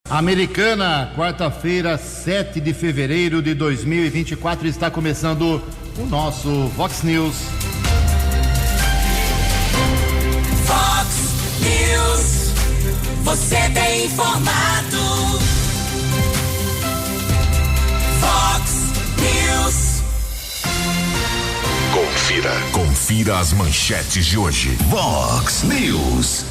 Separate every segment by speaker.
Speaker 1: Americana, quarta-feira, 7 de fevereiro de 2024, está começando o nosso Vox News.
Speaker 2: Vox News, você tem informado. Vox News.
Speaker 3: Confira as manchetes de hoje. Vox News.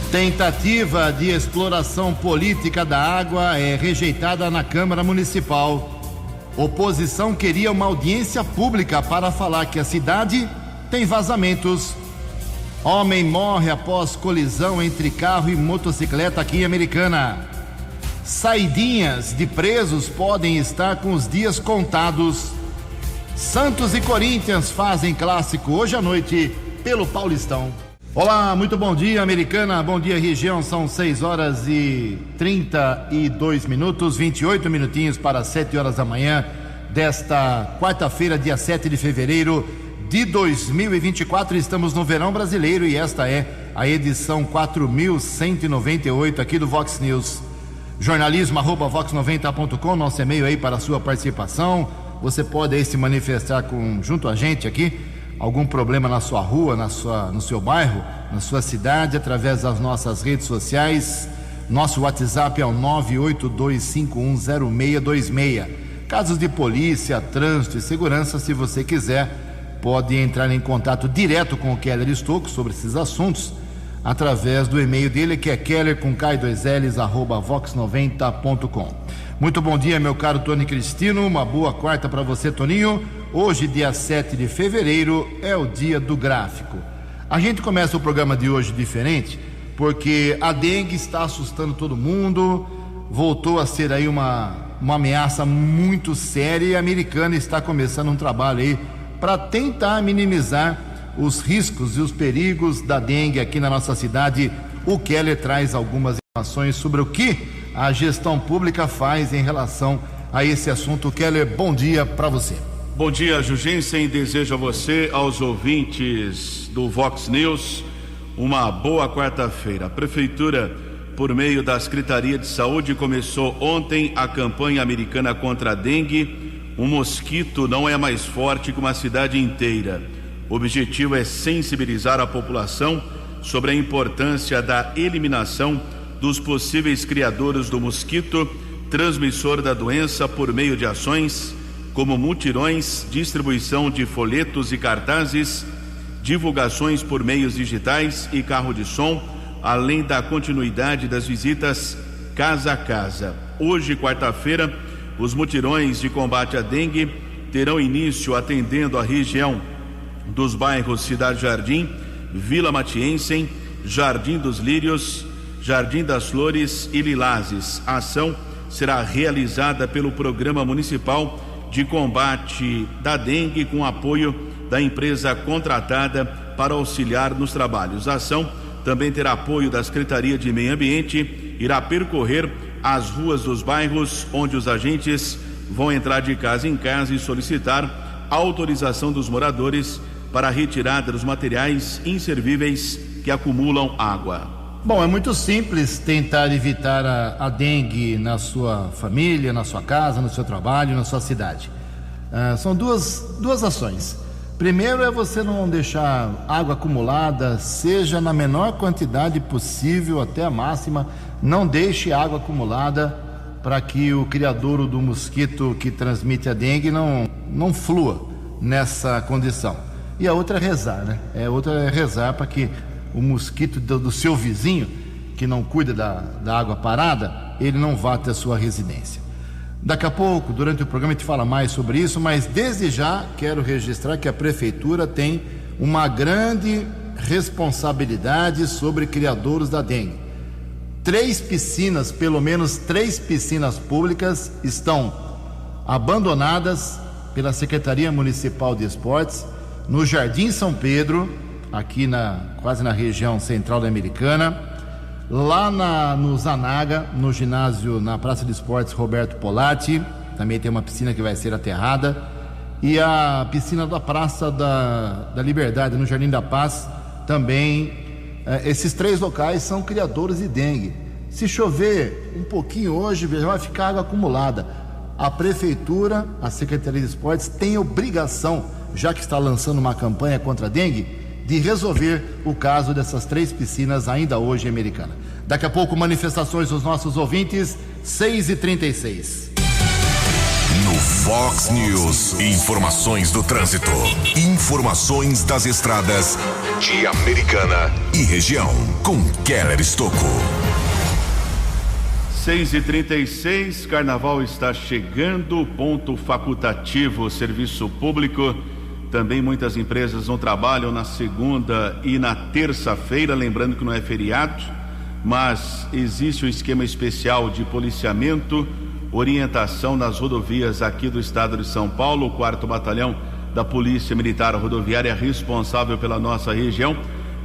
Speaker 1: Tentativa de exploração política da água é rejeitada na Câmara Municipal. Oposição queria uma audiência pública para falar que a cidade tem vazamentos. Homem morre após colisão entre carro e motocicleta aqui em Americana. Saidinhas de presos podem estar com os dias contados. Santos e Corinthians fazem clássico hoje à noite pelo Paulistão. Olá, muito bom dia, Americana, bom dia, região, são 6 horas e 32 minutos, 28 minutinhos para 7 horas da manhã desta quarta-feira, dia 7 de fevereiro de 2024, estamos no verão brasileiro e esta é a edição 4198 aqui do Vox News. Jornalismo@vox90.com, nosso e-mail aí para a sua participação, você pode aí se manifestar junto a gente aqui, algum problema na sua rua, no seu bairro, na sua cidade, através das nossas redes sociais. Nosso WhatsApp é o 982510626. Casos de polícia, trânsito e segurança, se você quiser, pode entrar em contato direto com o Keller Estocco sobre esses assuntos, através do e-mail dele, que é keller@vox90.com. Muito bom dia, meu caro Tony Cristino, uma boa quarta para você, Toninho. Hoje, dia 7 de fevereiro, é o dia do gráfico. A gente começa o programa de hoje diferente, porque a dengue está assustando todo mundo, voltou a ser aí uma ameaça muito séria e a Americana está começando um trabalho aí para tentar minimizar os riscos e os perigos da dengue aqui na nossa cidade. O Keller traz algumas informações sobre o que a gestão pública faz em relação a esse assunto. Keller, bom dia para você.
Speaker 4: Bom dia, Jugensen. Desejo a você, aos ouvintes do Vox News, uma boa quarta-feira. A Prefeitura, por meio da Secretaria de Saúde, começou ontem a campanha americana contra a dengue. Um mosquito não é mais forte que uma cidade inteira. O objetivo é sensibilizar a população sobre a importância da eliminação dos possíveis criadores do mosquito transmissor da doença por meio de ações como mutirões, distribuição de folhetos e cartazes, divulgações por meios digitais e carro de som, além da continuidade das visitas casa a casa. Hoje, quarta-feira, os mutirões de combate à dengue terão início atendendo a região dos bairros Cidade Jardim, Vila Matiense, Jardim dos Lírios, Jardim das Flores e Lilazes. A ação será realizada pelo Programa Municipal de Combate da Dengue, com apoio da empresa contratada para auxiliar nos trabalhos. A ação também terá apoio da Secretaria de Meio Ambiente, irá percorrer as ruas dos bairros, onde os agentes vão entrar de casa em casa e solicitar autorização dos moradores para a retirada dos materiais inservíveis que acumulam água.
Speaker 1: Bom, é muito simples tentar evitar a dengue na sua família, na sua casa, no seu trabalho, na sua cidade. São duas ações. Primeiro é você não deixar água acumulada, seja na menor quantidade possível, até a máxima. Não deixe água acumulada para que o criadouro do mosquito que transmite a dengue não flua nessa condição. E a outra é rezar, né? Outra é rezar para que o mosquito do seu vizinho, que não cuida da água parada, ele não vá até a sua residência. Daqui a pouco, durante o programa, a gente fala mais sobre isso, mas desde já quero registrar que a Prefeitura tem uma grande responsabilidade sobre criadouros da dengue. 3 piscinas, pelo menos 3 piscinas públicas estão abandonadas pela Secretaria Municipal de Esportes, no Jardim São Pedro, aqui quase na região central da Americana, lá no Zanaga, no ginásio, na Praça de Esportes Roberto Polatti, também tem uma piscina que vai ser aterrada, e a piscina da Praça da Liberdade, no Jardim da Paz, também. Esses 3 locais são criadores de dengue. Se chover um pouquinho hoje, vai ficar água acumulada. A prefeitura, a Secretaria de Esportes, tem obrigação, já que está lançando uma campanha contra a dengue, de resolver o caso dessas 3 piscinas ainda hoje em Americana. Daqui a pouco, manifestações dos nossos ouvintes, 6h36.
Speaker 3: No Fox News, informações do trânsito, informações das estradas de Americana e região, com Keller Estocco.
Speaker 4: 6h36, carnaval está chegando, ponto facultativo, serviço público. Também muitas empresas não trabalham na segunda e na terça-feira, lembrando que não é feriado, mas existe um esquema especial de policiamento, orientação nas rodovias aqui do estado de São Paulo. O 4º Batalhão da Polícia Militar Rodoviária, responsável pela nossa região,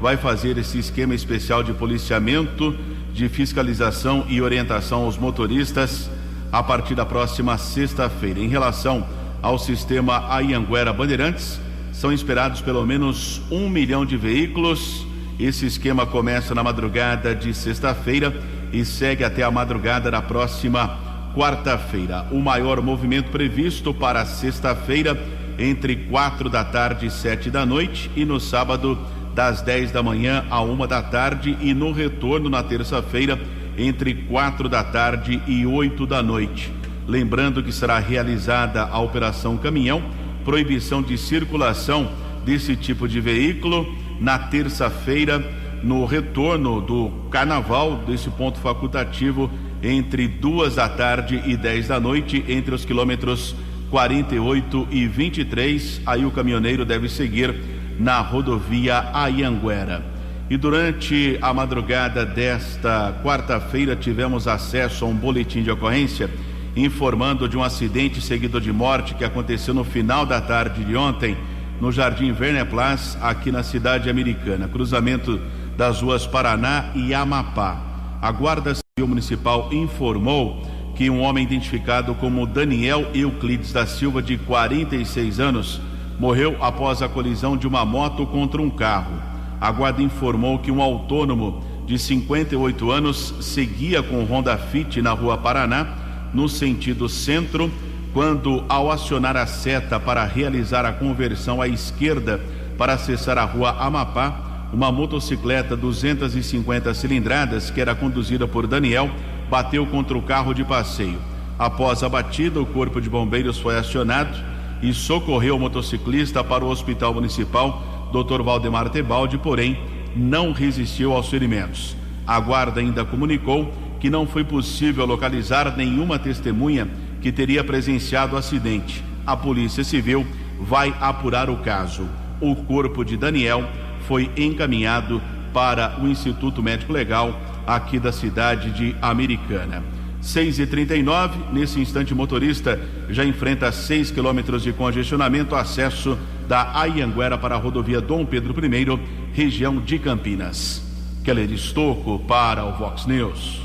Speaker 4: vai fazer esse esquema especial de policiamento, de fiscalização e orientação aos motoristas a partir da próxima sexta-feira. Em relação ao sistema Anhanguera Bandeirantes, são esperados pelo menos 1 milhão de veículos. Esse esquema começa na madrugada de sexta-feira e segue até a madrugada da próxima quarta-feira. O maior movimento previsto para sexta-feira entre 4 da tarde e 7 da noite, e no sábado das 10 da manhã a 1 da tarde, e no retorno na terça-feira entre 4 da tarde e 8 da noite. Lembrando que será realizada a Operação Caminhão, proibição de circulação desse tipo de veículo na terça-feira, no retorno do carnaval, desse ponto facultativo, entre 2 da tarde e 10 da noite, entre os quilômetros 48 e 23. Aí o caminhoneiro deve seguir na rodovia Anhanguera. E durante a madrugada desta quarta-feira tivemos acesso a um boletim de ocorrência informando de um acidente seguido de morte que aconteceu no final da tarde de ontem no Jardim Verneplas, aqui na cidade americana, cruzamento das ruas Paraná e Amapá. A Guarda Civil Municipal informou que um homem identificado como Daniel Euclides da Silva, de 46 anos, morreu após a colisão de uma moto contra um carro. A Guarda informou que um autônomo de 58 anos seguia com Honda Fit na rua Paraná, no sentido centro, quando, ao acionar a seta para realizar a conversão à esquerda para acessar a rua Amapá, uma motocicleta 250 cilindradas, que era conduzida por Daniel, bateu contra o carro de passeio. Após a batida, o Corpo de Bombeiros foi acionado e socorreu o motociclista para o Hospital Municipal Dr. Valdemar Tebaldi, porém não resistiu aos ferimentos. A Guarda ainda comunicou que não foi possível localizar nenhuma testemunha que teria presenciado o acidente. A Polícia Civil vai apurar o caso. O corpo de Daniel foi encaminhado para o Instituto Médico Legal aqui da cidade de Americana. 6h39, nesse instante o motorista já enfrenta 6 quilômetros de congestionamento, acesso da Anhanguera para a rodovia Dom Pedro I, região de Campinas. Keller Estocco para o Vox News.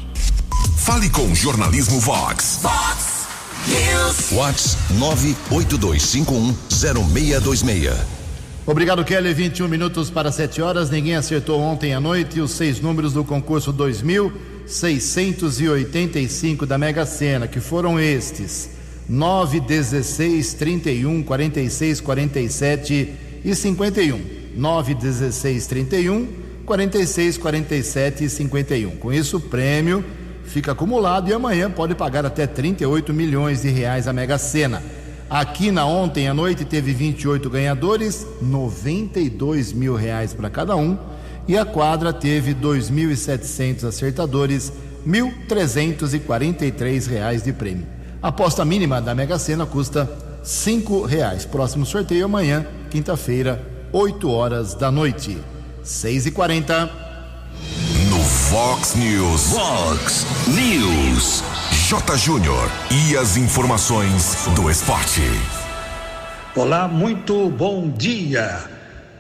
Speaker 3: Fale com Jornalismo Vox.
Speaker 2: Vox News.
Speaker 3: Vox 982510626.
Speaker 1: Obrigado, Keller. 21 minutos para 7 horas. Ninguém acertou ontem à noite os 6 números do concurso 2.685 da Mega Sena, que foram estes: 9, 16, 31, 46, 47 e 51. 9, 16, 31, 46, 47 e 51. Com isso, o prêmio fica acumulado e amanhã pode pagar até 38 milhões de reais a Mega Sena. Aqui na ontem à noite teve 28 ganhadores, 92 mil reais para cada um, e a quadra teve 2.700 acertadores, 1.343 reais de prêmio. A aposta mínima da Mega Sena custa R$5. Próximo sorteio amanhã, quinta-feira, 8 horas da noite. 6h40.
Speaker 3: No Fox News. Fox News. J. Júnior e as informações do esporte.
Speaker 5: Olá, muito bom dia.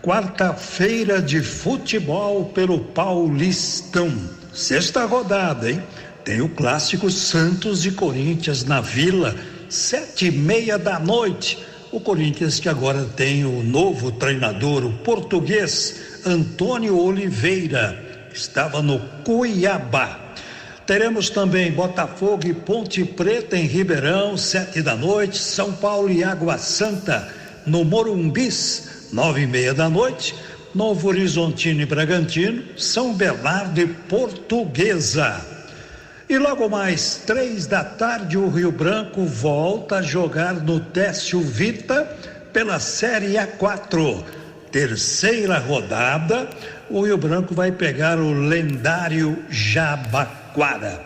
Speaker 5: Quarta-feira de futebol pelo Paulistão. Sexta rodada, hein? Tem o clássico Santos e Corinthians na Vila, 7h30 da noite. O Corinthians, que agora tem o novo treinador, o português Antônio Oliveira, estava no Cuiabá. Teremos também Botafogo e Ponte Preta em Ribeirão, 7h, São Paulo e Água Santa no Morumbis, 9h30. Novo Horizontino e Bragantino, São Bernardo e Portuguesa. E logo mais 3h, o Rio Branco volta a jogar no Décio Vita pela Série A4. Terceira rodada, o Rio Branco vai pegar o lendário Jabaquara.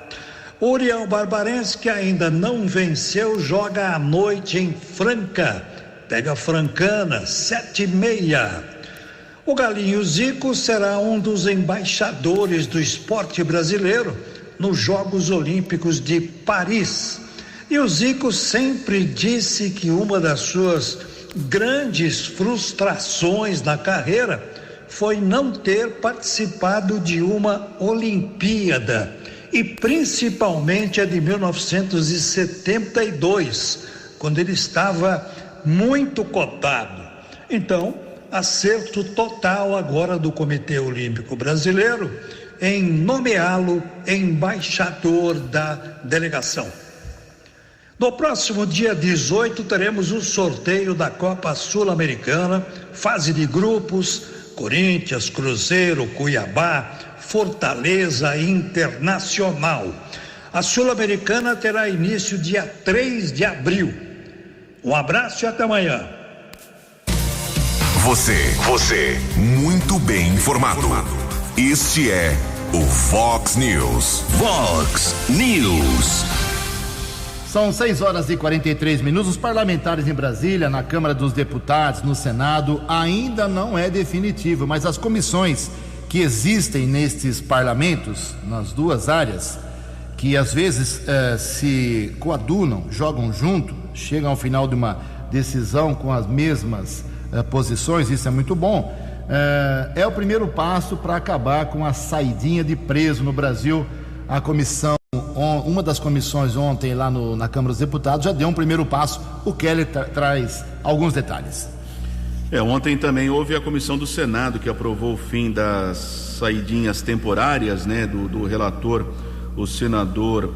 Speaker 5: O União Barbarense, que ainda não venceu, joga à noite em Franca. Pega Francana, 7h30. O Galinho Zico será um dos embaixadores do esporte brasileiro nos Jogos Olímpicos de Paris. E o Zico sempre disse que uma das suas grandes frustrações na carreira foi não ter participado de uma Olimpíada, e principalmente a de 1972, quando ele estava muito cotado. Então, acerto total agora do Comitê Olímpico Brasileiro em nomeá-lo embaixador da delegação. No próximo dia 18 teremos o sorteio da Copa Sul-Americana, fase de grupos, Corinthians, Cruzeiro, Cuiabá, Fortaleza e Internacional. A Sul-Americana terá início dia 3 de abril. Um abraço e até amanhã.
Speaker 3: Você, muito bem informado. Este é o Vox News. Vox News.
Speaker 1: São 6h43. Os parlamentares em Brasília, na Câmara dos Deputados, no Senado, ainda não é definitivo, mas as comissões que existem nestes parlamentos, nas duas áreas, que às vezes se coadunam, jogam junto, chegam ao final de uma decisão com as mesmas posições, isso é muito bom. É o primeiro passo para acabar com a saidinha de preso no Brasil. A comissão, uma das comissões ontem lá na Câmara dos Deputados já deu um primeiro passo. O Keller traz alguns detalhes.
Speaker 4: Ontem também houve a comissão do Senado que aprovou o fim das saidinhas temporárias, né, do relator, o senador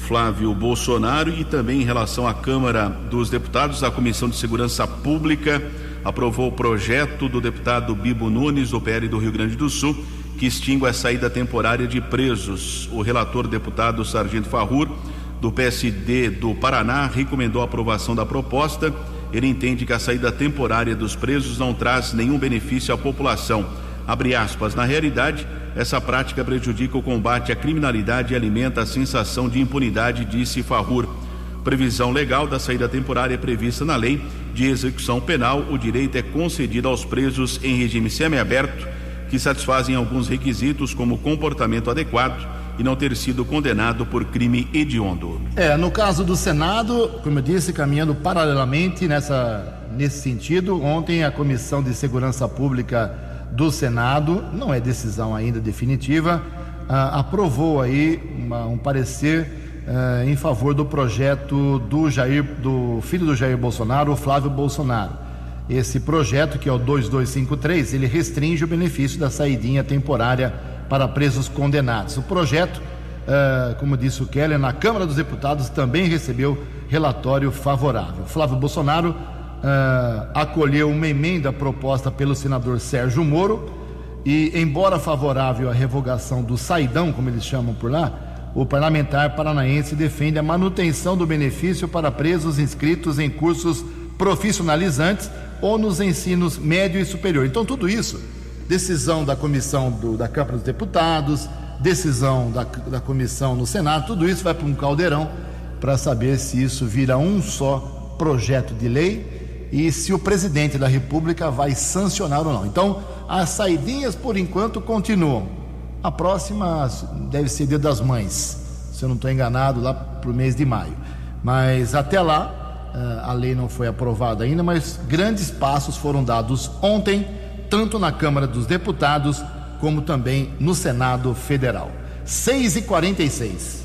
Speaker 4: Flávio Bolsonaro, e também em relação à Câmara dos Deputados, a Comissão de Segurança Pública aprovou o projeto do deputado Bibo Nunes, do PL do Rio Grande do Sul, que extingue a saída temporária de presos. O relator, deputado Sargento Farrur, do PSD do Paraná, recomendou a aprovação da proposta. Ele entende que a saída temporária dos presos não traz nenhum benefício à população. Abre aspas, na realidade, essa prática prejudica o combate à criminalidade e alimenta a sensação de impunidade, disse Farrur. Previsão legal da saída temporária é prevista na Lei de Execução Penal. O direito é concedido aos presos em regime semiaberto que satisfazem alguns requisitos, como comportamento adequado e não ter sido condenado por crime hediondo.
Speaker 1: No caso do Senado, como eu disse, caminhando paralelamente nesse sentido, ontem a Comissão de Segurança Pública do Senado, não é decisão ainda definitiva, aprovou aí um parecer em favor do projeto do filho do Jair Bolsonaro, o Flávio Bolsonaro. Esse projeto, que é o 2253, ele restringe o benefício da saidinha temporária para presos condenados. O projeto, como disse o Keller, na Câmara dos Deputados também recebeu relatório favorável. Flávio Bolsonaro acolheu uma emenda proposta pelo senador Sérgio Moro e, embora favorável à revogação do saidão, como eles chamam por lá, o parlamentar paranaense defende a manutenção do benefício para presos inscritos em cursos profissionalizantes ou nos ensinos médio e superior. Então, tudo isso, decisão da comissão da Câmara dos Deputados, decisão da comissão no Senado, tudo isso vai para um caldeirão para saber se isso vira um só projeto de lei e se o presidente da República vai sancionar ou não. Então, as saidinhas, por enquanto, continuam. A próxima deve ser Dia das Mães, se eu não estou enganado, lá para o mês de maio. Mas até lá, a lei não foi aprovada ainda, mas grandes passos foram dados ontem, tanto na Câmara dos Deputados, como também no Senado Federal. 6h46.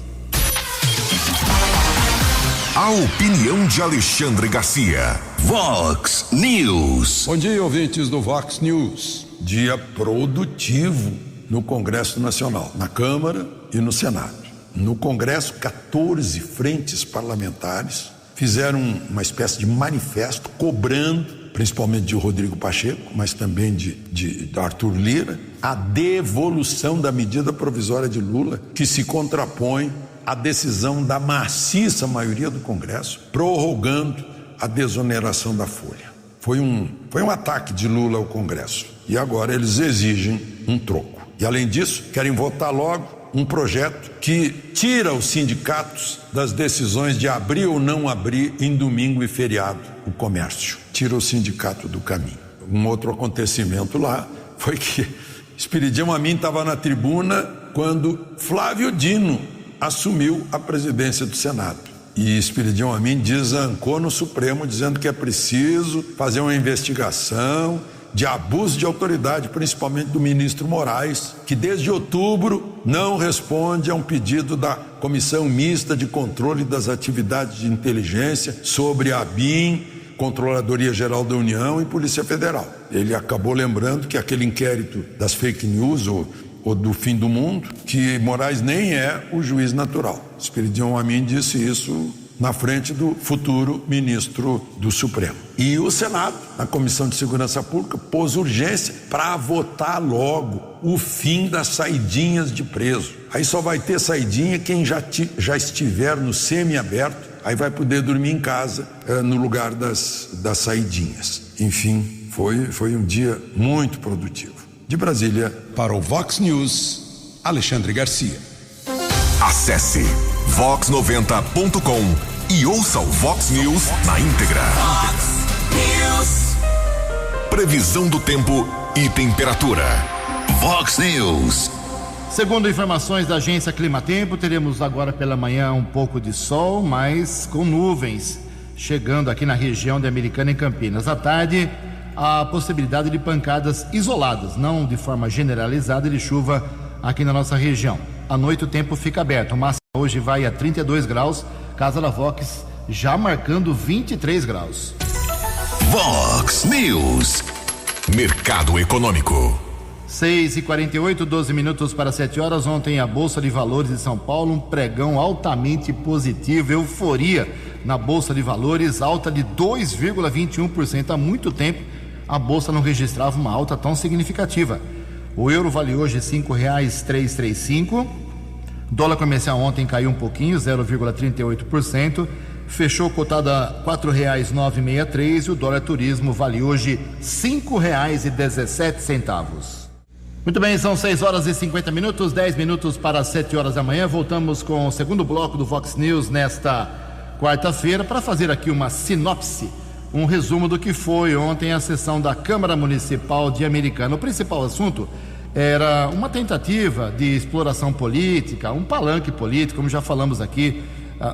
Speaker 3: A opinião de Alexandre Garcia. Vox News.
Speaker 6: Bom dia, ouvintes do Vox News. Dia produtivo no Congresso Nacional, na Câmara e no Senado. No Congresso, 14 frentes parlamentares fizeram uma espécie de manifesto cobrando, principalmente de Rodrigo Pacheco, mas também de Arthur Lira, a devolução da medida provisória de Lula, que se contrapõe à decisão da maciça maioria do Congresso, prorrogando a desoneração da folha. Foi um ataque de Lula ao Congresso. E agora eles exigem um troco. E além disso, querem votar logo um projeto que tira os sindicatos das decisões de abrir ou não abrir em domingo e feriado o comércio. Tira o sindicato do caminho. Um outro acontecimento lá foi que Espiridião Amin estava na tribuna quando Flávio Dino assumiu a presidência do Senado. E Espiridião Amin desancou no Supremo, dizendo que é preciso fazer uma investigação de abuso de autoridade, principalmente do ministro Moraes, que desde outubro não responde a um pedido da Comissão Mista de Controle das Atividades de Inteligência sobre a ABIN, Controladoria Geral da União e Polícia Federal. Ele acabou lembrando que aquele inquérito das fake news ou do fim do mundo, que Moraes nem é o juiz natural. Espiridião Amin disse isso na frente do futuro ministro do Supremo. E o Senado, na Comissão de Segurança Pública, pôs urgência para votar logo o fim das saidinhas de preso. Aí só vai ter saidinha quem já estiver no semiaberto, aí vai poder dormir em casa no lugar das saidinhas. Enfim, foi um dia muito produtivo. De Brasília,
Speaker 3: para o Vox News, Alexandre Garcia. Acesse vox90.com e ouça o Vox News na íntegra.
Speaker 2: Vox News.
Speaker 3: Previsão do tempo e temperatura. Vox News.
Speaker 1: Segundo informações da agência Climatempo, teremos agora pela manhã um pouco de sol, mas com nuvens chegando aqui na região de Americana e Campinas. À tarde, a possibilidade de pancadas isoladas, não de forma generalizada, de chuva aqui na nossa região. À noite o tempo fica aberto. O máximo hoje vai a 32 graus, Casa da Vox já marcando 23 graus.
Speaker 3: Vox News. Mercado Econômico.
Speaker 1: 6h48, 12 minutos para 7 horas. Ontem a Bolsa de Valores de São Paulo, um pregão altamente positivo, euforia na Bolsa de Valores, alta de 2,21%. Há muito tempo a Bolsa não registrava uma alta tão significativa. O euro vale hoje R$ 5,335. Dólar comercial ontem caiu um pouquinho, 0,38%. Fechou cotado a R$ 4,963 e o dólar turismo vale hoje R$ 5,17. Muito bem, são 6 horas e 50 minutos, 10 minutos para 7 horas da manhã. Voltamos com o segundo bloco do Vox News nesta quarta-feira para fazer aqui uma sinopse, um resumo do que foi ontem a sessão da Câmara Municipal de Americana. O principal assunto era uma tentativa de exploração política, um palanque político, como já falamos aqui.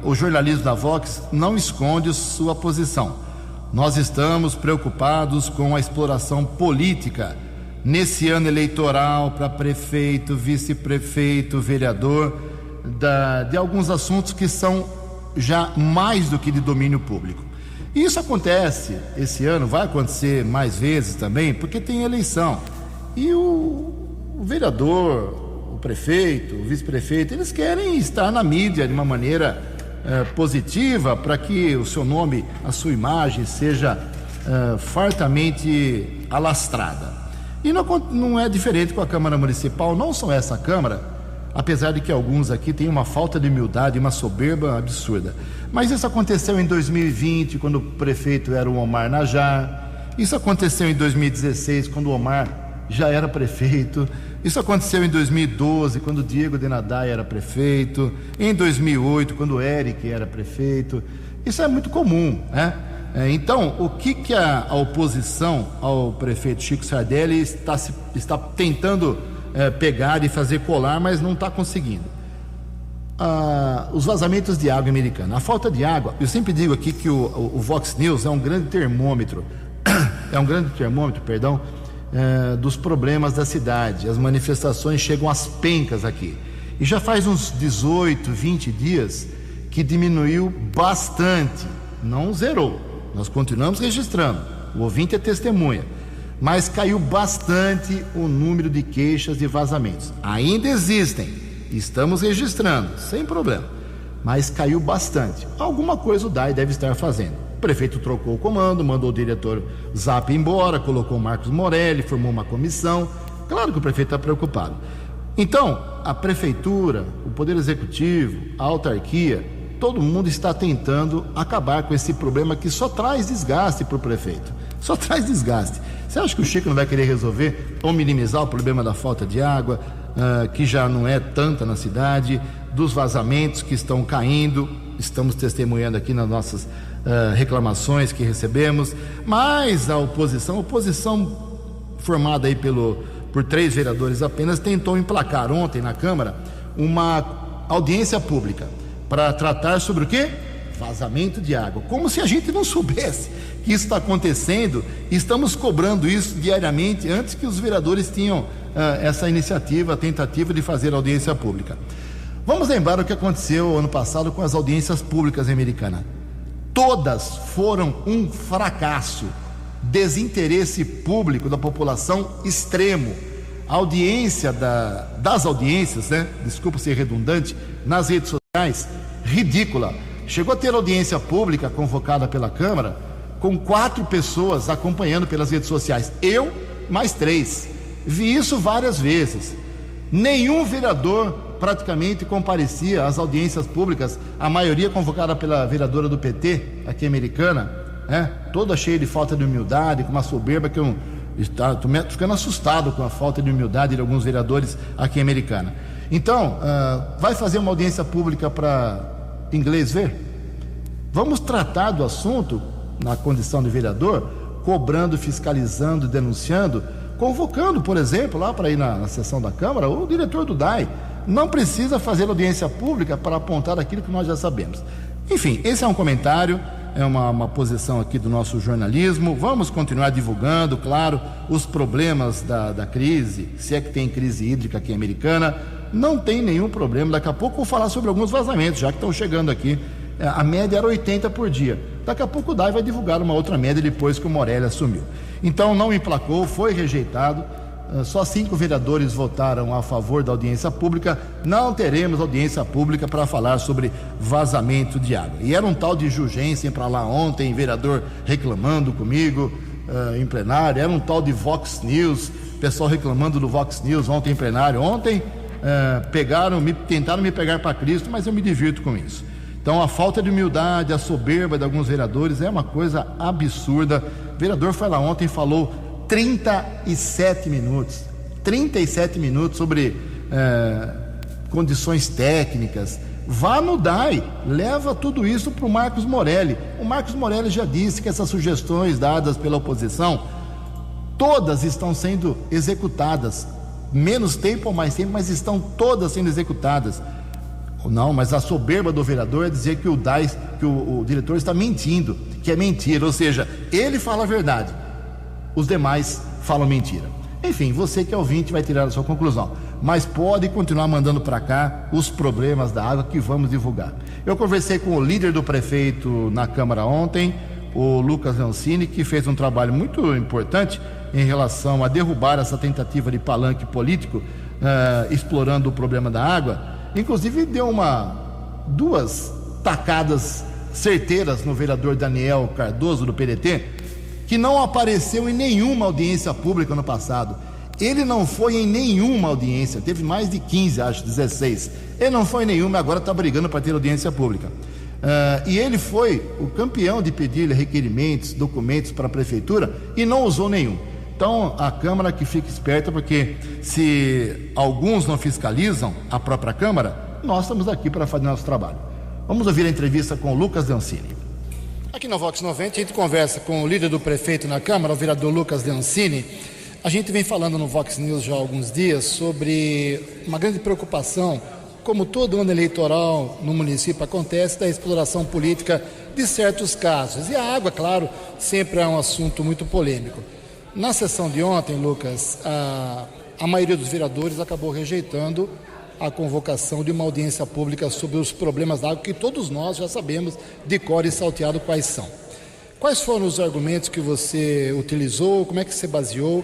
Speaker 1: O jornalismo da Vox não esconde sua posição. Nós estamos preocupados com a exploração política nesse ano eleitoral para prefeito, vice-prefeito, vereador, de alguns assuntos que são já mais do que de domínio público. E isso acontece esse ano, vai acontecer mais vezes também, porque tem eleição. E o vereador, o prefeito, o vice-prefeito, eles querem estar na mídia de uma maneira positiva para que o seu nome, a sua imagem seja fartamente alastrada. E não é diferente com a Câmara Municipal, não só essa Câmara, apesar de que alguns aqui têm uma falta de humildade, uma soberba absurda. Mas isso aconteceu em 2020, quando o prefeito era o Omar Najar. Isso aconteceu em 2016, quando o Omar já era prefeito. Isso aconteceu em 2012, quando o Diego Denadai era prefeito. Em 2008, quando o Eric era prefeito. Isso é muito comum, né? Então, o que a oposição ao prefeito Chico Sardelli está tentando pegar e fazer colar, mas não está conseguindo? Os vazamentos de água americana, a falta de água. Eu sempre digo aqui que o Vox News é um grande termômetro, dos problemas da cidade. As manifestações chegam às pencas aqui. E já faz uns 18, 20 dias que diminuiu bastante, não zerou. Nós continuamos registrando, o ouvinte é testemunha, mas caiu bastante o número de queixas de vazamentos. Ainda existem, estamos registrando, sem problema, mas caiu bastante. Alguma coisa o DAI deve estar fazendo. O prefeito trocou o comando, mandou o diretor Zap embora, colocou o Marcos Morelli, formou uma comissão. Claro que o prefeito está preocupado. Então, a prefeitura, o Poder Executivo, a autarquia, todo mundo está tentando acabar com esse problema que só traz desgaste para o prefeito. Só traz desgaste. Você acha que o Chico não vai querer resolver ou minimizar o problema da falta de água, que já não é tanta na cidade, dos vazamentos que estão caindo? Estamos testemunhando aqui nas nossas reclamações que recebemos. Mas a oposição formada aí por 3 vereadores apenas, tentou emplacar ontem na Câmara uma audiência pública para tratar sobre o quê? Vazamento de água. Como se a gente não soubesse que isso está acontecendo. Estamos cobrando isso diariamente, antes que os vereadores tinham essa iniciativa, a tentativa de fazer audiência pública. Vamos lembrar o que aconteceu ano passado com as audiências públicas americanas. Todas foram um fracasso. Desinteresse público da população extremo. A audiência das audiências, né? Desculpa ser redundante, nas redes sociais, ridícula. Chegou a ter audiência pública convocada pela Câmara com 4 pessoas acompanhando pelas redes sociais. Eu, mais 3. Vi isso várias vezes. Nenhum vereador praticamente comparecia às audiências públicas, a maioria convocada pela vereadora do PT, aqui americana, toda cheia de falta de humildade, com uma soberba que eu estou ficando assustado com a falta de humildade de alguns vereadores aqui em Americana. Então, vai fazer uma audiência pública para inglês ver? Vamos tratar do assunto na condição de vereador, cobrando, fiscalizando, denunciando, convocando, por exemplo, lá para ir na sessão da Câmara, o diretor do DAI. Não precisa fazer audiência pública para apontar aquilo que nós já sabemos. Enfim, esse é um comentário, é uma posição aqui do nosso jornalismo. Vamos continuar divulgando, claro, os problemas da crise, se é que tem crise hídrica aqui em Americana. Não tem nenhum problema. Daqui a pouco vou falar sobre alguns vazamentos, já que estão chegando aqui. A média era 80 por dia. Daqui a pouco o DAI vai divulgar uma outra média depois que o Morelli assumiu. Então não emplacou, foi rejeitado. Só 5 vereadores votaram a favor da audiência pública. Não teremos audiência pública para falar sobre vazamento de água. E era um tal de Jugensen para lá ontem, vereador reclamando comigo em plenário. Era um tal de Vox News, pessoal reclamando do Vox News ontem em plenário. Ontem tentaram me pegar para Cristo, mas eu me divirto com isso. Então a falta de humildade, a soberba de alguns vereadores é uma coisa absurda. O vereador foi lá ontem e falou 37 minutos sobre condições técnicas. Vá no DAI, leva tudo isso para o Marcos Morelli. O Marcos Morelli já disse que essas sugestões dadas pela oposição, todas estão sendo executadas, menos tempo ou mais tempo, mas estão todas sendo executadas. Não, mas a soberba do vereador é dizer que o DAI, que o diretor está mentindo, que é mentira, ou seja, ele fala a verdade, os demais falam mentira. Enfim, você que é ouvinte vai tirar a sua conclusão, mas pode continuar mandando para cá os problemas da água que vamos divulgar. Eu conversei com o líder do prefeito na Câmara ontem, o Lucas Leoncini, que fez um trabalho muito importante em relação a derrubar essa tentativa de palanque político, explorando o problema da água. Inclusive deu 2 tacadas certeiras no vereador Daniel Cardoso do PDT, que não apareceu em nenhuma audiência pública no passado. Ele não foi em nenhuma audiência, teve mais de 15, acho, 16. Ele não foi em nenhuma, agora está brigando para ter audiência pública. E ele foi o campeão de pedir requerimentos, documentos para a prefeitura e não usou nenhum. Então a Câmara que fica esperta, porque se alguns não fiscalizam a própria Câmara, nós estamos aqui para fazer nosso trabalho. Vamos ouvir a entrevista com o Lucas Leoncini. Aqui na Vox 90 a gente conversa com o líder do prefeito na Câmara, o vereador Lucas Leoncini. A gente vem falando no Vox News já há alguns dias sobre uma grande preocupação, como todo ano eleitoral no município acontece, da exploração política de certos casos. E a água, claro, sempre é um assunto muito polêmico. Na sessão de ontem, Lucas, a maioria dos vereadores acabou rejeitando a convocação de uma audiência pública sobre os problemas da água, que todos nós já sabemos de cor e salteado quais são. Quais foram os argumentos que você utilizou, como é que você baseou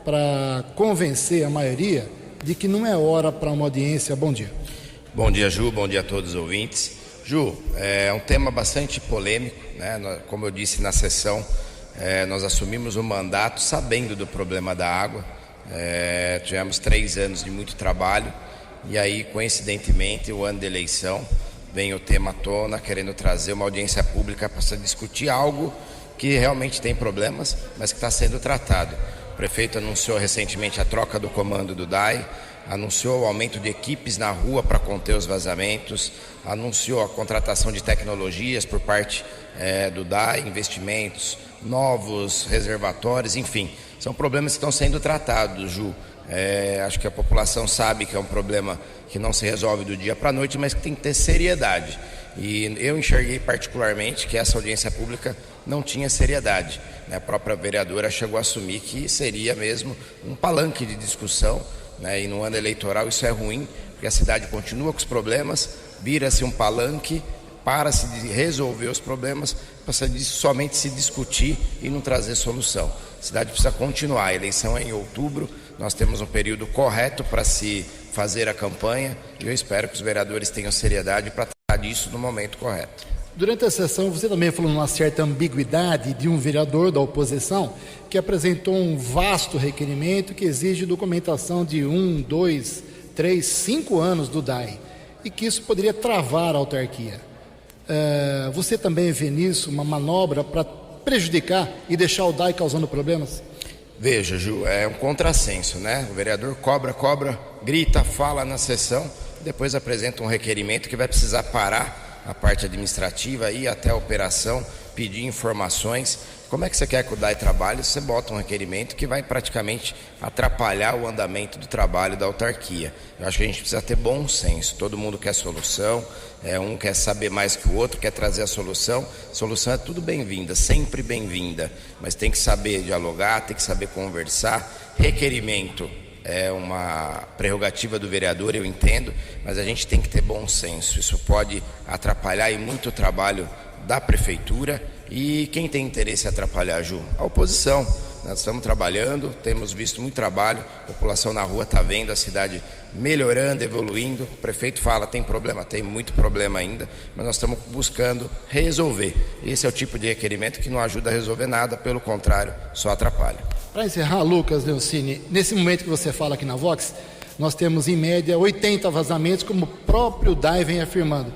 Speaker 1: para convencer a maioria de que não é hora para uma audiência. Bom dia.
Speaker 7: Bom dia, Ju. Bom dia a todos os ouvintes. Ju, é um tema bastante polêmico, né? Como eu disse na sessão, nós assumimos o mandato sabendo do problema da água. Tivemos 3 anos de muito trabalho e aí, coincidentemente, o ano da eleição, vem o tema à tona, querendo trazer uma audiência pública para se discutir algo que realmente tem problemas, mas que está sendo tratado. O prefeito anunciou recentemente a troca do comando do DAI, anunciou o aumento de equipes na rua para conter os vazamentos, anunciou a contratação de tecnologias por parte do DAI, investimentos, novos reservatórios, enfim, são problemas que estão sendo tratados, Ju. Acho que a população sabe que é um problema que não se resolve do dia para a noite, mas que tem que ter seriedade. E eu enxerguei particularmente que essa audiência pública não tinha seriedade. A própria vereadora chegou a assumir que seria mesmo um palanque de discussão, né? E no ano eleitoral isso é ruim, porque a cidade continua com os problemas, vira-se um palanque para se resolver os problemas, para somente se discutir e não trazer solução. A cidade precisa continuar, a eleição é em outubro, nós temos um período correto para se fazer a campanha e eu espero que os vereadores tenham seriedade para tratar disso no momento correto.
Speaker 1: Durante a sessão, você também falou numa certa ambiguidade de um vereador da oposição que apresentou um vasto requerimento que exige documentação de 1, 2, 3, 5 anos do DAI e que isso poderia travar a autarquia. Você também vê nisso uma manobra para prejudicar e deixar o DAI causando problemas?
Speaker 7: Veja, Ju, é um contrassenso, né? O vereador cobra, grita, fala na sessão, depois apresenta um requerimento que vai precisar parar a parte administrativa e até a operação, pedir informações. Como é que você quer que o DAI trabalhe? Você bota um requerimento que vai praticamente atrapalhar o andamento do trabalho da autarquia. Eu acho que a gente precisa ter bom senso. Todo mundo quer solução, um quer saber mais que o outro, quer trazer a solução. Solução é tudo bem-vinda, sempre bem-vinda, mas tem que saber dialogar, tem que saber conversar. Requerimento é uma prerrogativa do vereador, eu entendo, mas a gente tem que ter bom senso. Isso pode atrapalhar e muito o trabalho da prefeitura. E quem tem interesse em atrapalhar, Ju? A oposição. Nós estamos trabalhando, temos visto muito trabalho, a população na rua está vendo a cidade melhorando, evoluindo. O prefeito fala, tem problema, tem muito problema ainda, mas nós estamos buscando resolver. Esse é o tipo de requerimento que não ajuda a resolver nada, pelo contrário, só atrapalha.
Speaker 1: Para encerrar, Lucas Leoncini, nesse momento que você fala aqui na Vox, nós temos em média 80 vazamentos, como o próprio DAI vem afirmando.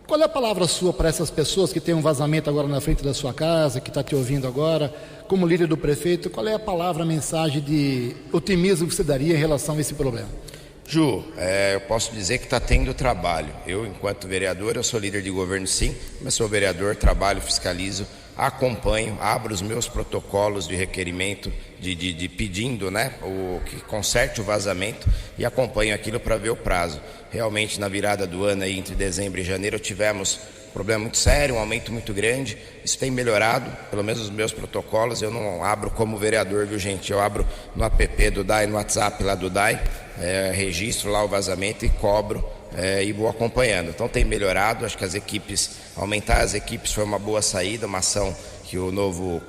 Speaker 1: Qual é a palavra sua para essas pessoas que têm um vazamento agora na frente da sua casa, que está te ouvindo agora, como líder do prefeito, qual é a palavra, a mensagem de otimismo que você daria em relação a esse problema?
Speaker 7: Ju, eu posso dizer que está tendo trabalho. Eu, enquanto vereador, eu sou líder de governo sim, mas sou vereador, trabalho, fiscalizo, acompanho, abro os meus protocolos de requerimento, de pedindo, né, que conserte o vazamento e acompanho aquilo para ver o prazo. Realmente, na virada do ano, aí, entre dezembro e janeiro, tivemos um problema muito sério, um aumento muito grande. Isso tem melhorado, pelo menos os meus protocolos. Eu não abro como vereador, viu, gente? Eu abro no app do DAI, no WhatsApp lá do DAI, registro lá o vazamento e cobro e vou acompanhando. Então tem melhorado, acho que as equipes, aumentar as equipes foi uma boa saída, uma ação que o novo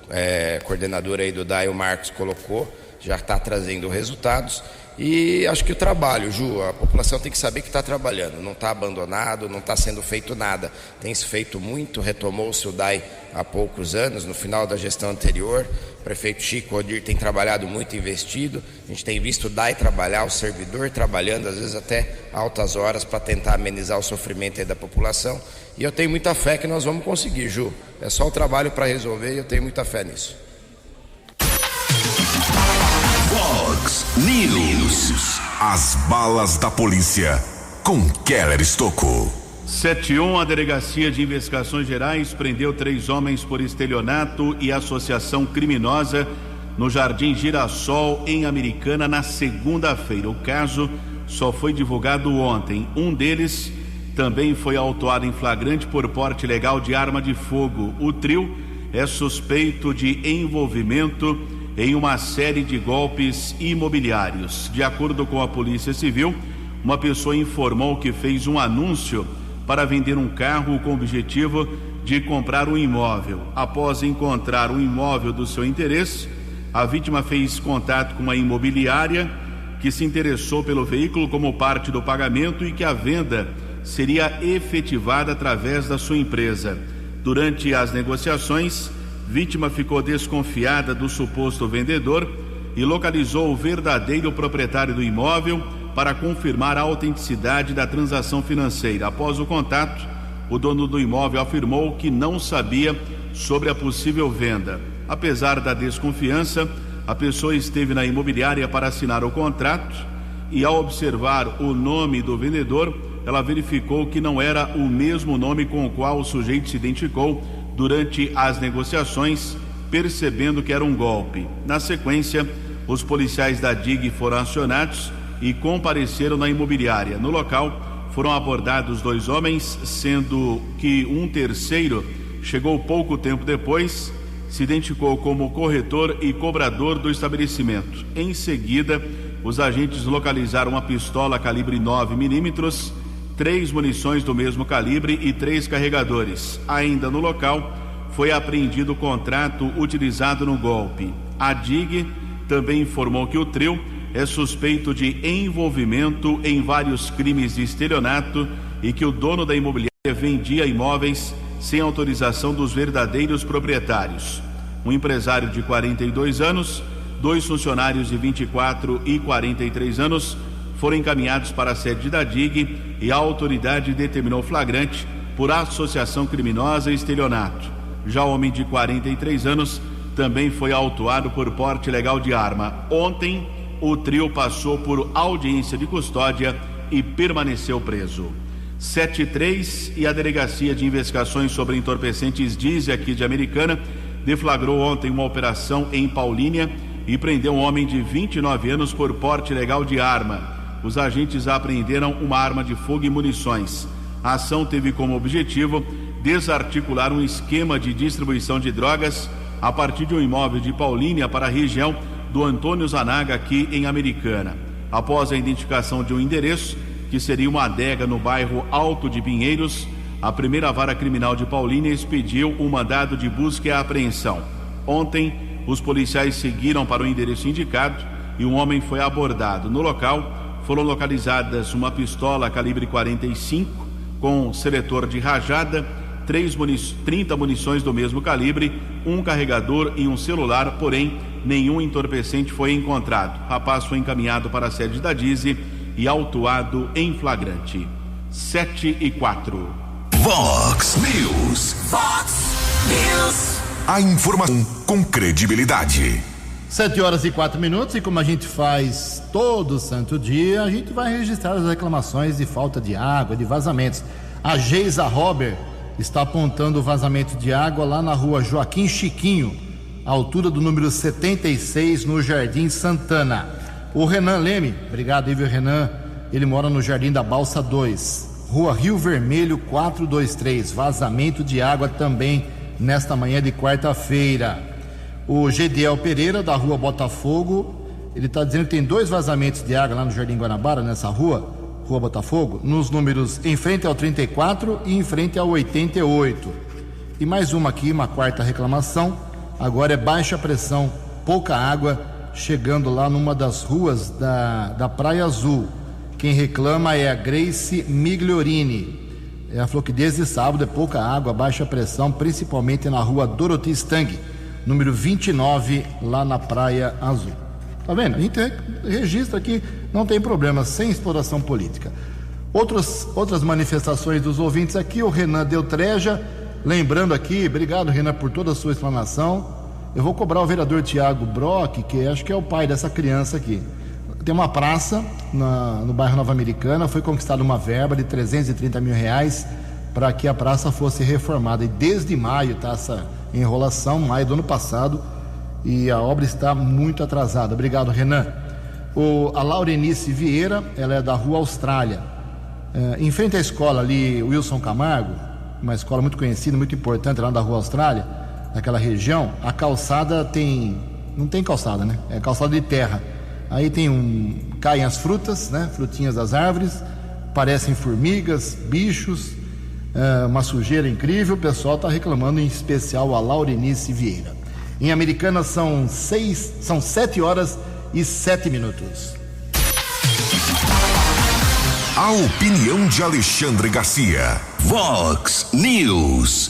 Speaker 7: coordenador aí do DAI, o Marcos, colocou, já está trazendo resultados. E acho que o trabalho, Ju, a população tem que saber que está trabalhando, não está abandonado, não está sendo feito nada. Tem se feito muito, retomou-se o DAI há poucos anos, no final da gestão anterior. O prefeito Chico Odir tem trabalhado muito, investido. A gente tem visto o DAI trabalhar, o servidor trabalhando, às vezes até altas horas, para tentar amenizar o sofrimento aí da população. E eu tenho muita fé que nós vamos conseguir, Ju. É só o trabalho para resolver e eu tenho muita fé nisso.
Speaker 3: Vox News. As balas da polícia com Keller Estocco.
Speaker 4: 7-1, a Delegacia de Investigações Gerais prendeu 3 homens por estelionato e associação criminosa no Jardim Girassol, em Americana, na segunda-feira. O caso só foi divulgado ontem. Um deles também foi autuado em flagrante por porte ilegal de arma de fogo. O trio é suspeito de envolvimento em uma série de golpes imobiliários. De acordo com a Polícia Civil, uma pessoa informou que fez um anúncio para vender um carro com o objetivo de comprar um imóvel. Após encontrar um imóvel do seu interesse, a vítima fez contato com uma imobiliária que se interessou pelo veículo como parte do pagamento e que a venda seria efetivada através da sua empresa. Durante as negociações, vítima ficou desconfiada do suposto vendedor e localizou o verdadeiro proprietário do imóvel para confirmar a autenticidade da transação financeira. Após o contato, o dono do imóvel afirmou que não sabia sobre a possível venda. Apesar da desconfiança, a pessoa esteve na imobiliária para assinar o contrato e, ao observar o nome do vendedor, ela verificou que não era o mesmo nome com o qual o sujeito se identificou durante as negociações, percebendo que era um golpe. Na sequência, os policiais da DIG foram acionados e compareceram na imobiliária. No local, foram abordados 2 homens, sendo que um terceiro chegou pouco tempo depois, se identificou como corretor e cobrador do estabelecimento. Em seguida, os agentes localizaram uma pistola calibre 9mm, 3 munições do mesmo calibre e 3 carregadores. Ainda no local, foi apreendido o contrato utilizado no golpe. A DIG também informou que o trio é suspeito de envolvimento em vários crimes de estelionato e que o dono da imobiliária vendia imóveis sem autorização dos verdadeiros proprietários. Um empresário de 42 anos, 2 funcionários de 24 e 43 anos foram encaminhados para a sede da DIG e a autoridade determinou flagrante por associação criminosa e estelionato. Já o homem de 43 anos também foi autuado por porte ilegal de arma. Ontem, o trio passou por audiência de custódia e permaneceu preso. 7-3 e a Delegacia de Investigações sobre Entorpecentes DISE aqui de Americana deflagrou ontem uma operação em Paulínia e prendeu um homem de 29 anos por porte ilegal de arma. Os agentes apreenderam uma arma de fogo e munições. A ação teve como objetivo desarticular um esquema de distribuição de drogas a partir de um imóvel de Paulínia para a região do Antônio Zanaga aqui em Americana. Após a identificação de um endereço, que seria uma adega no bairro Alto de Pinheiros, a primeira vara criminal de Paulínia expediu um mandado de busca e apreensão. Ontem, os policiais seguiram para o endereço indicado e um homem foi abordado. No local, foram localizadas uma pistola calibre 45 com seletor de rajada, 30 munições do mesmo calibre, um carregador e um celular, porém, nenhum entorpecente foi encontrado. O rapaz foi encaminhado para a sede da DISE e autuado em flagrante. 7-4.
Speaker 3: Vox News.
Speaker 2: Vox News.
Speaker 3: A informação com credibilidade.
Speaker 1: 7h04, e como a gente faz todo santo dia, a gente vai registrar as reclamações de falta de água, de vazamentos. A Geisa Robert está apontando o vazamento de água lá na rua Joaquim Chiquinho, altura do número 76, no Jardim Santana. O Renan Leme, obrigado aí, viu, Renan? Ele mora no Jardim da Balsa 2, rua Rio Vermelho 423, vazamento de água também nesta manhã de quarta-feira. O Gediel Pereira, da rua Botafogo, ele está dizendo que tem 2 vazamentos de água lá no Jardim Guanabara, nessa rua Botafogo, nos números em frente ao 34 e em frente ao 88. E mais uma aqui, uma quarta reclamação, agora é baixa pressão, pouca água, chegando lá numa das ruas da Praia Azul. Quem reclama é a Grace Migliorini. Ela falou que desde sábado é pouca água, baixa pressão, principalmente na rua Dorothy Stang, número 29, lá na Praia Azul. Tá vendo? A gente registra aqui, não tem problema, sem exploração política. Outras manifestações dos ouvintes aqui, o Renan Deltreja, lembrando aqui, obrigado, Renan, por toda a sua explanação. Eu vou cobrar o vereador Tiago Brock, que acho que é o pai dessa criança aqui. Tem uma praça no bairro Nova Americana, foi conquistada uma verba de R$330 mil para que a praça fosse reformada. E desde maio está essa enrolação, maio do ano passado, e a obra está muito atrasada. Obrigado, Renan. A Laurenice Vieira, ela é da Rua Austrália, em frente à escola ali, Wilson Camargo, uma escola muito conhecida, muito importante lá da Rua Austrália, naquela região. A calçada não tem calçada, né? É calçada de terra. Aí caem as frutas, né? Frutinhas das árvores, parecem formigas, bichos, uma sujeira incrível. O pessoal está reclamando, em especial a Laurenice Vieira. Em Americana são 7h07.
Speaker 3: A opinião de Alexandre Garcia. Vox News.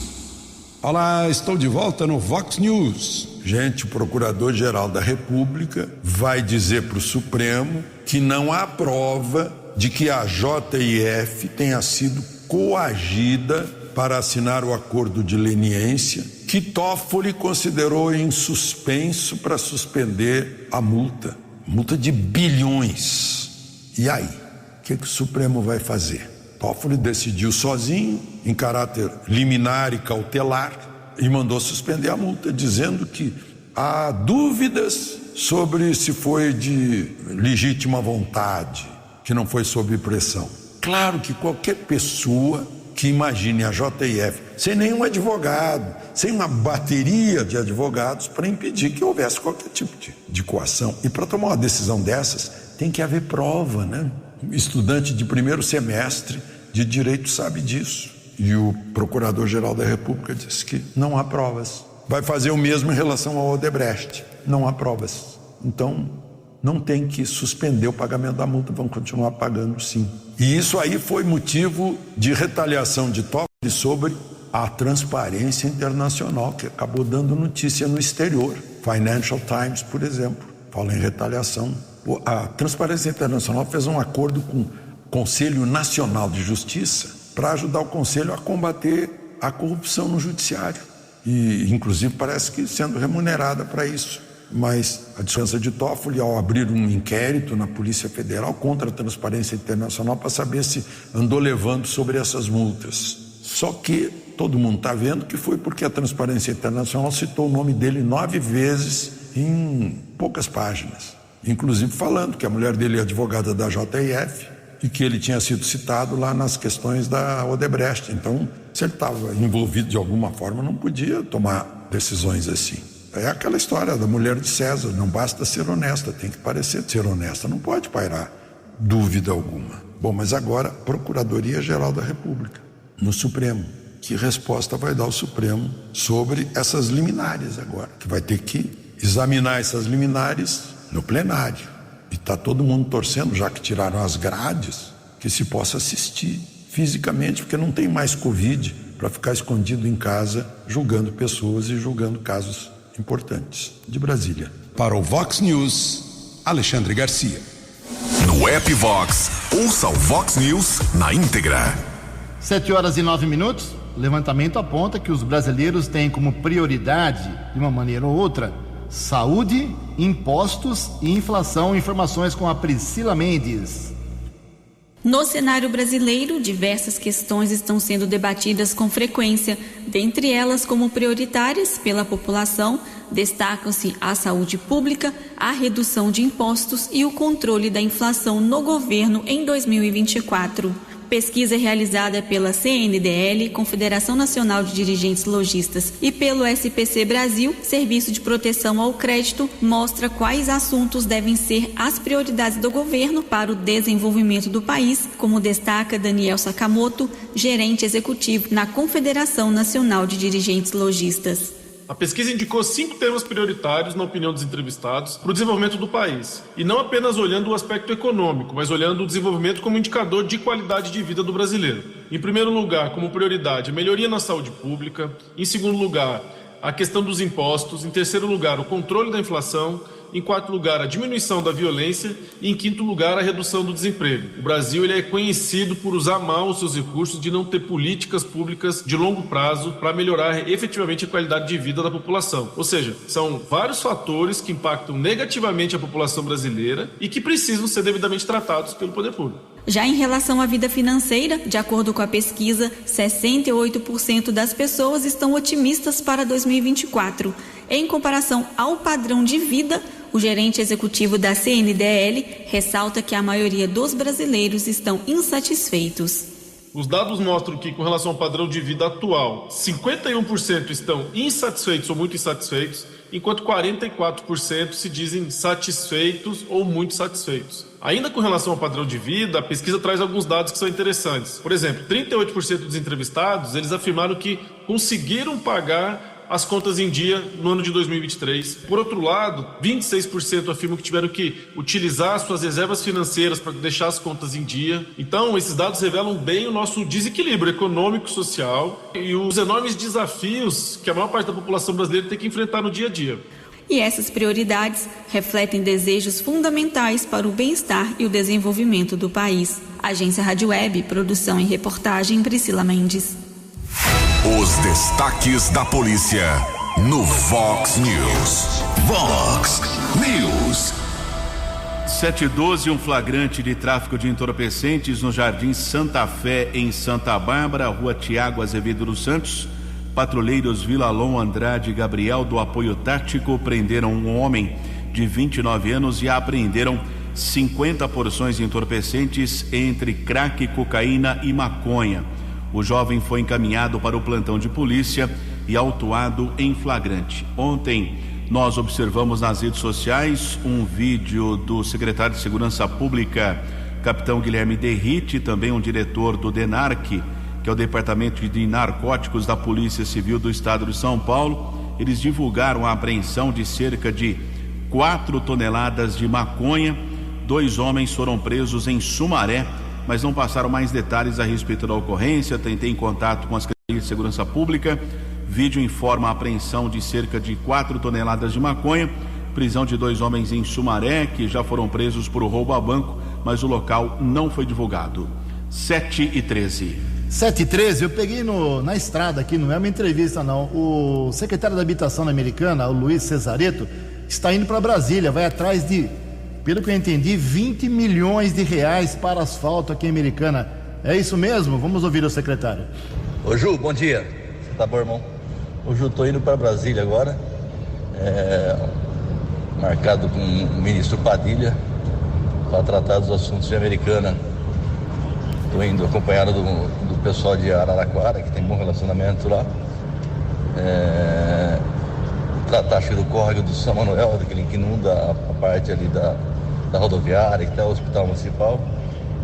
Speaker 6: Olá, estou de volta no Vox News. Gente, o Procurador-Geral da República vai dizer para o Supremo que não há prova de que a JF tenha sido coagida para assinar o acordo de leniência que Toffoli considerou em suspenso para suspender a multa de bilhões. E aí, o que o Supremo vai fazer? Toffoli decidiu sozinho, em caráter liminar e cautelar, e mandou suspender a multa, dizendo que há dúvidas sobre se foi de legítima vontade, que não foi sob pressão. Claro que qualquer pessoa que imagine a JF sem nenhum advogado, sem uma bateria de advogados para impedir que houvesse qualquer tipo de coação. E para tomar uma decisão dessas, tem que haver prova, né? Estudante de primeiro semestre de direito sabe disso. E o Procurador-Geral da República disse que não há provas. Vai fazer o mesmo em relação ao Odebrecht. Não há provas. Então, não tem que suspender o pagamento da multa, vão continuar pagando sim. E isso aí foi motivo de retaliação de Toffoli sobre a Transparência Internacional, que acabou dando notícia no exterior. Financial Times, por exemplo, fala em retaliação. A Transparência Internacional fez um acordo com o Conselho Nacional de Justiça para ajudar o Conselho a combater a corrupção no judiciário. E, inclusive, parece que sendo remunerada para isso. Mas a dispensa de Toffoli, ao abrir um inquérito na Polícia Federal contra a Transparência Internacional para saber se andou levando sobre essas multas. Só que todo mundo está vendo que foi porque a Transparência Internacional citou o nome dele 9 vezes em poucas páginas. Inclusive falando que a mulher dele é advogada da JF e que ele tinha sido citado lá nas questões da Odebrecht. Então, se ele estava envolvido de alguma forma, não podia tomar decisões assim. É aquela história da mulher de César, não basta ser honesta, tem que parecer ser honesta, não pode pairar dúvida alguma. Bom, mas agora, Procuradoria-Geral da República, no Supremo. Que resposta vai dar o Supremo sobre essas liminares agora? Que vai ter que examinar essas liminares no plenário. E está todo mundo torcendo, já que tiraram as grades, que se possa assistir fisicamente, porque não tem mais Covid para ficar escondido em casa, julgando pessoas e julgando casos importantes. De Brasília.
Speaker 8: Para o Vox News, Alexandre Garcia.
Speaker 3: No app Vox, ouça o Vox News na íntegra.
Speaker 1: 7h09. O levantamento aponta que os brasileiros têm como prioridade, de uma maneira ou outra, saúde, impostos e inflação. Informações com a Priscila Mendes.
Speaker 9: No cenário brasileiro, diversas questões estão sendo debatidas com frequência. Dentre elas, como prioritárias pela população, destacam-se a saúde pública, a redução de impostos e o controle da inflação no governo em 2024. Pesquisa realizada pela CNDL, Confederação Nacional de Dirigentes Lojistas, e pelo SPC Brasil, Serviço de Proteção ao Crédito, mostra quais assuntos devem ser as prioridades do governo para o desenvolvimento do país, como destaca Daniel Sakamoto, gerente executivo na Confederação Nacional de Dirigentes Lojistas.
Speaker 10: A pesquisa indicou 5 temas prioritários, na opinião dos entrevistados, para o desenvolvimento do país. E não apenas olhando o aspecto econômico, mas olhando o desenvolvimento como indicador de qualidade de vida do brasileiro. Em primeiro lugar, como prioridade, a melhoria na saúde pública. Em segundo lugar, a questão dos impostos. Em terceiro lugar, o controle da inflação. Em quarto lugar, a diminuição da violência. E em quinto lugar, a redução do desemprego. O Brasil ele é conhecido por usar mal os seus recursos, de não ter políticas públicas de longo prazo para melhorar efetivamente a qualidade de vida da população. Ou seja, são vários fatores que impactam negativamente a população brasileira e que precisam ser devidamente tratados pelo poder público.
Speaker 9: Já em relação à vida financeira, de acordo com a pesquisa, 68% das pessoas estão otimistas para 2024. Em comparação ao padrão de vida, o gerente executivo da CNDL ressalta que a maioria dos brasileiros estão insatisfeitos.
Speaker 10: Os dados mostram que, com relação ao padrão de vida atual, 51% estão insatisfeitos ou muito insatisfeitos, enquanto 44% se dizem satisfeitos ou muito satisfeitos. Ainda com relação ao padrão de vida, a pesquisa traz alguns dados que são interessantes. Por exemplo, 38% dos entrevistados, eles afirmaram que conseguiram pagar as contas em dia no ano de 2023. Por outro lado, 26% afirmam que tiveram que utilizar suas reservas financeiras para deixar as contas em dia. Então, esses dados revelam bem o nosso desequilíbrio econômico, social e os enormes desafios que a maior parte da população brasileira tem que enfrentar no dia a dia.
Speaker 9: E essas prioridades refletem desejos fundamentais para o bem-estar e o desenvolvimento do país. Agência Rádio Web, produção e reportagem Priscila Mendes.
Speaker 3: Os destaques da polícia no Vox News. Vox News.
Speaker 4: 7h12, um flagrante de tráfico de entorpecentes no Jardim Santa Fé, em Santa Bárbara, Rua Tiago Azevedo dos Santos. Patrulheiros Vilalon, Andrade e Gabriel do Apoio Tático prenderam um homem de 29 anos e apreenderam 50 porções de entorpecentes entre crack, cocaína e maconha. O jovem foi encaminhado para o plantão de polícia e autuado em flagrante. Ontem nós observamos nas redes sociais um vídeo do secretário de Segurança Pública, capitão Guilherme Derrite, também um diretor do DENARC, que é o Departamento de Narcóticos da Polícia Civil do Estado de São Paulo. Eles divulgaram a apreensão de cerca de 4 toneladas de maconha. 2 homens foram presos em Sumaré, mas não passaram mais detalhes a respeito da ocorrência. Tentei em contato com as Secretarias de Segurança Pública. Vídeo informa a apreensão de cerca de 4 toneladas de maconha, prisão de 2 homens em Sumaré, que já foram presos por roubo a banco, mas o local não foi divulgado. 7h13.
Speaker 1: 7h13, eu peguei na estrada aqui, não é uma entrevista não, o secretário da Habitação Americana, o Luiz Cesareto, está indo para Brasília, vai atrás de, pelo que eu entendi, 20 milhões de reais para asfalto aqui em Americana. É isso mesmo? Vamos ouvir o secretário.
Speaker 11: Ô Ju, bom dia. Você tá bom, irmão? Ô Ju, tô indo para Brasília agora, marcado com o ministro Padilha para tratar dos assuntos de Americana. Tô indo acompanhado do pessoal de Araraquara, que tem bom relacionamento lá. Tratar, acho que do córrego do São Manuel, daquele que inunda a parte ali da rodoviária, que está o Hospital Municipal.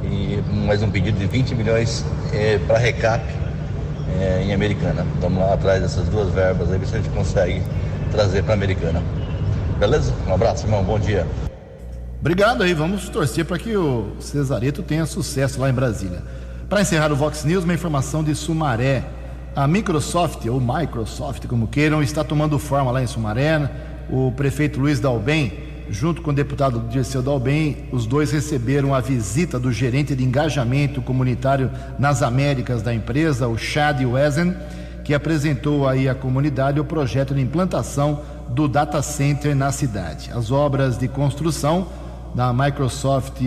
Speaker 11: E mais um pedido de 20 milhões para recap em Americana. Estamos lá atrás dessas 2 verbas aí, ver se a gente consegue trazer para Americana. Beleza? Um abraço, irmão. Bom dia.
Speaker 1: Obrigado aí, vamos torcer para que o Cesareto tenha sucesso lá em Brasília. Para encerrar o Vox News, uma informação de Sumaré. A Microsoft, ou Microsoft, como queiram, está tomando forma lá em Sumaré. O prefeito Luiz Dalben, junto com o deputado Dirceu Dalben, os dois receberam a visita do gerente de engajamento comunitário nas Américas da empresa, o Chad Wezen, que apresentou aí à comunidade o projeto de implantação do data center na cidade. As obras de construção da Microsoft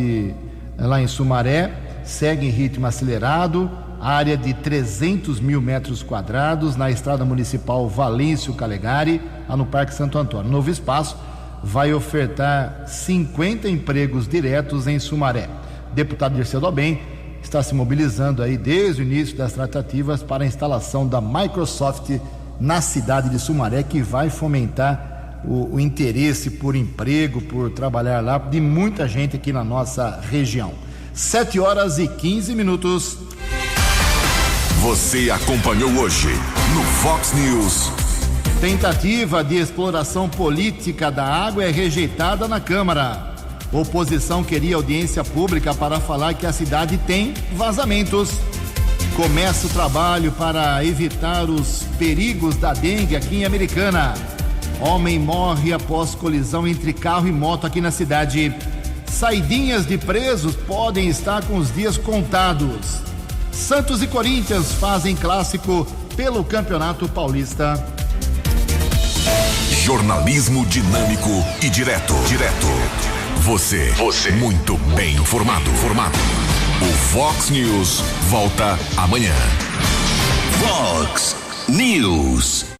Speaker 1: lá em Sumaré seguem em ritmo acelerado, área de 300 mil metros quadrados na estrada municipal Valêncio Calegari, lá no Parque Santo Antônio. O novo espaço vai ofertar 50 empregos diretos em Sumaré. O deputado Dirceu Dalben está se mobilizando aí desde o início das tratativas para a instalação da Microsoft na cidade de Sumaré, que vai fomentar o interesse por emprego, por trabalhar lá, de muita gente aqui na nossa região. 7h15.
Speaker 3: Você acompanhou hoje no Vox News.
Speaker 1: Tentativa de exploração política da água é rejeitada na Câmara. Oposição queria audiência pública para falar que a cidade tem vazamentos. Começa o trabalho para evitar os perigos da dengue aqui em Americana. Homem morre após colisão entre carro e moto aqui na cidade. Saidinhas de presos podem estar com os dias contados. Santos e Corinthians fazem clássico pelo Campeonato Paulista.
Speaker 3: Jornalismo dinâmico e direto. Você muito bem informado. O Vox News volta amanhã.
Speaker 2: Vox News.